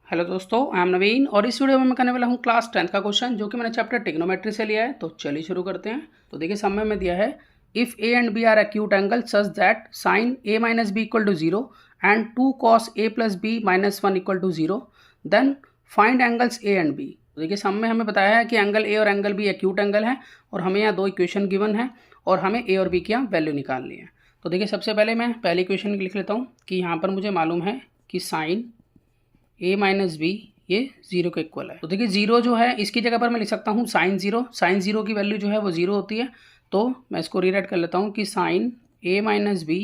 Hello दोस्तों, I am नवीन और इस वीडियो में मैं करने वाला हूँ क्लास 10th का क्वेश्चन जो कि मैंने चैप्टर ट्रिग्नोमेट्री से लिया है। तो चलिए शुरू करते हैं। तो देखिए समय में दिया है if A and B are acute angle such that sine A minus B equal to 0 and 2 cos A plus B minus 1 equal to 0 then find angles A and B. तो देखिए समय में हमें बताया है कि एंगल ए और angle B acute angle है और हमें यहाँ दो इक्वेशन गिवन है और हमें ए और बी की यहाँ वैल्यू निकालनी है। तो देखिए सबसे पहले मैं पहली इक्वेशन लिख लेता हूँ कि यहाँ पर मुझे मालूम है कि साइन ए माइनस बी ये 0 के इक्वल है। तो देखिए 0 जो है इसकी जगह पर मैं लिख सकता हूँ साइन 0 की वैल्यू जो है वो 0 होती है। तो मैं इसको रीराइट कर लेता हूँ कि साइन ए माइनस बी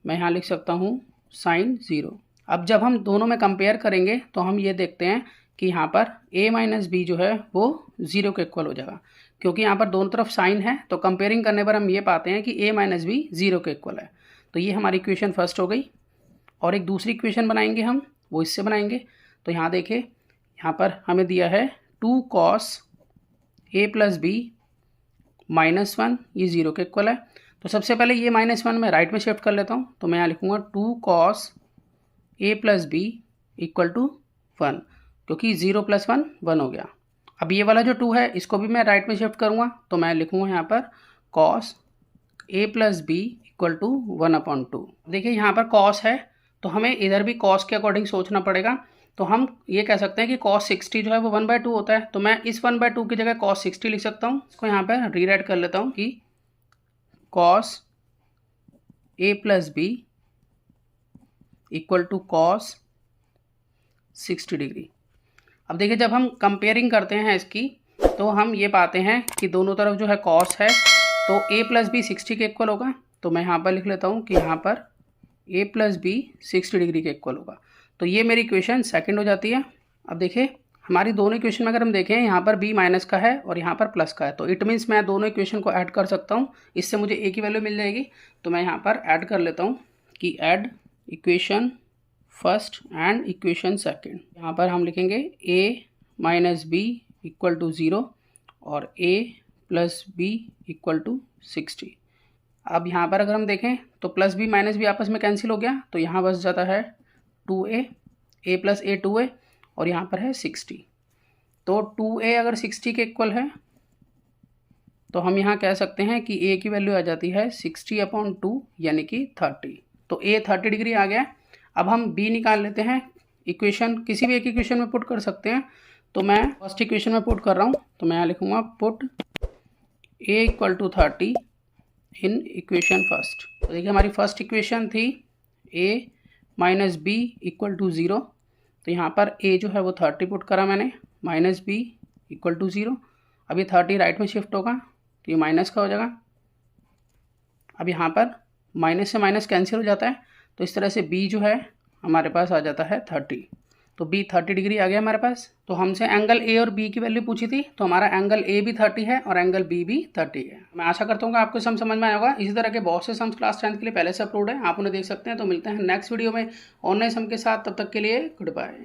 मैं यहाँ लिख सकता हूँ साइन 0। अब जब हम दोनों में कंपेयर करेंगे तो हम ये देखते हैं कि यहाँ पर ए माइनस बी जो है वो 0 के इक्वल हो जाएगा, क्योंकि यहाँ पर दोनों तरफ साइन है। तो कंपेयरिंग करने पर हम ये पाते हैं कि ए माइनस बी 0 के इक्वल है। तो ये हमारी इक्वेशन फर्स्ट हो गई। और एक दूसरी इक्वेशन बनाएंगे हम, वो इससे बनाएंगे। तो यहाँ देखिए यहाँ पर हमें दिया है 2 cos A plus B minus 1, ये 0 के इक्वल है। तो सबसे पहले ये -1 मैं राइट में शिफ्ट कर लेता हूँ। तो मैं यहाँ लिखूँगा 2 cos A plus B equal to 1, क्योंकि 0 + 1 1 हो गया। अब ये वाला जो 2 है इसको भी मैं राइट में शिफ्ट करूँगा। तो मैं लिखूँगा यहाँ पर cos A plus B equal to 1/2। देखिए यहाँ पर कॉस है तो हमें इधर भी कॉस के अकॉर्डिंग सोचना पड़ेगा। तो हम ये कह सकते हैं कि cos 60 जो है वो 1/2 होता है। तो मैं इस 1/2 की जगह cos 60 लिख सकता हूँ। इसको यहाँ पर रीराइट कर लेता हूँ कि cos a plus B equal to cos 60 degree. अब देखिए जब हम कंपेयरिंग करते हैं इसकी तो हम ये पाते हैं कि दोनों तरफ जो है cos है तो a प्लस बी 60 के इक्वल होगा। तो मैं यहाँ पर लिख लेता हूँ कि यहाँ पर a प्लस बी 60 डिग्री के इक्वल होगा। तो ये मेरी इक्वेशन सेकंड हो जाती है। अब देखिए हमारी दोनों इक्वेशन में अगर हम देखें यहाँ पर b माइनस का है और यहाँ पर प्लस का है, तो इट मीन्स मैं दोनों इक्वेशन को ऐड कर सकता हूँ। इससे मुझे a की वैल्यू मिल जाएगी। तो मैं यहाँ पर ऐड कर लेता हूँ कि add equation first and equation second. यहाँ पर हम लिखेंगे a minus B equal to 0 और a plus B equal to 60। अब यहाँ पर अगर हम देखें तो प्लस बी माइनस बी आपस में कैंसिल हो गया, तो यहाँ बस जाता है 2a, a plus a 2a और यहाँ पर है 60। तो 2a अगर 60 के इक्वल है तो हम यहाँ कह सकते हैं कि a की वैल्यू आ जाती है 60/2 यानी कि 30। तो a 30 डिग्री आ गया। अब हम b निकाल लेते हैं। इक्वेशन किसी भी एक इक्वेशन में पुट कर सकते हैं। तो मैं फर्स्ट इक्वेशन में पुट कर रहा हूँ। तो मैं यहाँ लिखूँगा put a equal to 30 in equation first. तो देखिए हमारी फर्स्ट इक्वेशन थी a minus B equal to 0। तो यहाँ पर a जो है वो 30 पुट करा मैंने, माइनस बी इक्वल टू 0। अब ये 30 राइट में शिफ्ट होगा तो ये माइनस का हो जाएगा। अब यहाँ पर माइनस से माइनस कैंसिल हो जाता है। तो इस तरह से b जो है हमारे पास आ जाता है 30। तो b 30 डिग्री आ गया हमारे पास। तो हमसे एंगल a और b की वैल्यू पूछी थी, तो हमारा एंगल a भी 30 है और एंगल b भी 30 है। मैं आशा करता हूँ कि आपको सम समझ में आया होगा। इसी तरह के बहुत से सम्स क्लास 10th के लिए पहले से अपलोड है, आप उन्हें देख सकते हैं। तो मिलते हैं नेक्स्ट वीडियो में और नए सम के साथ। तब तक के लिए गुड बाय।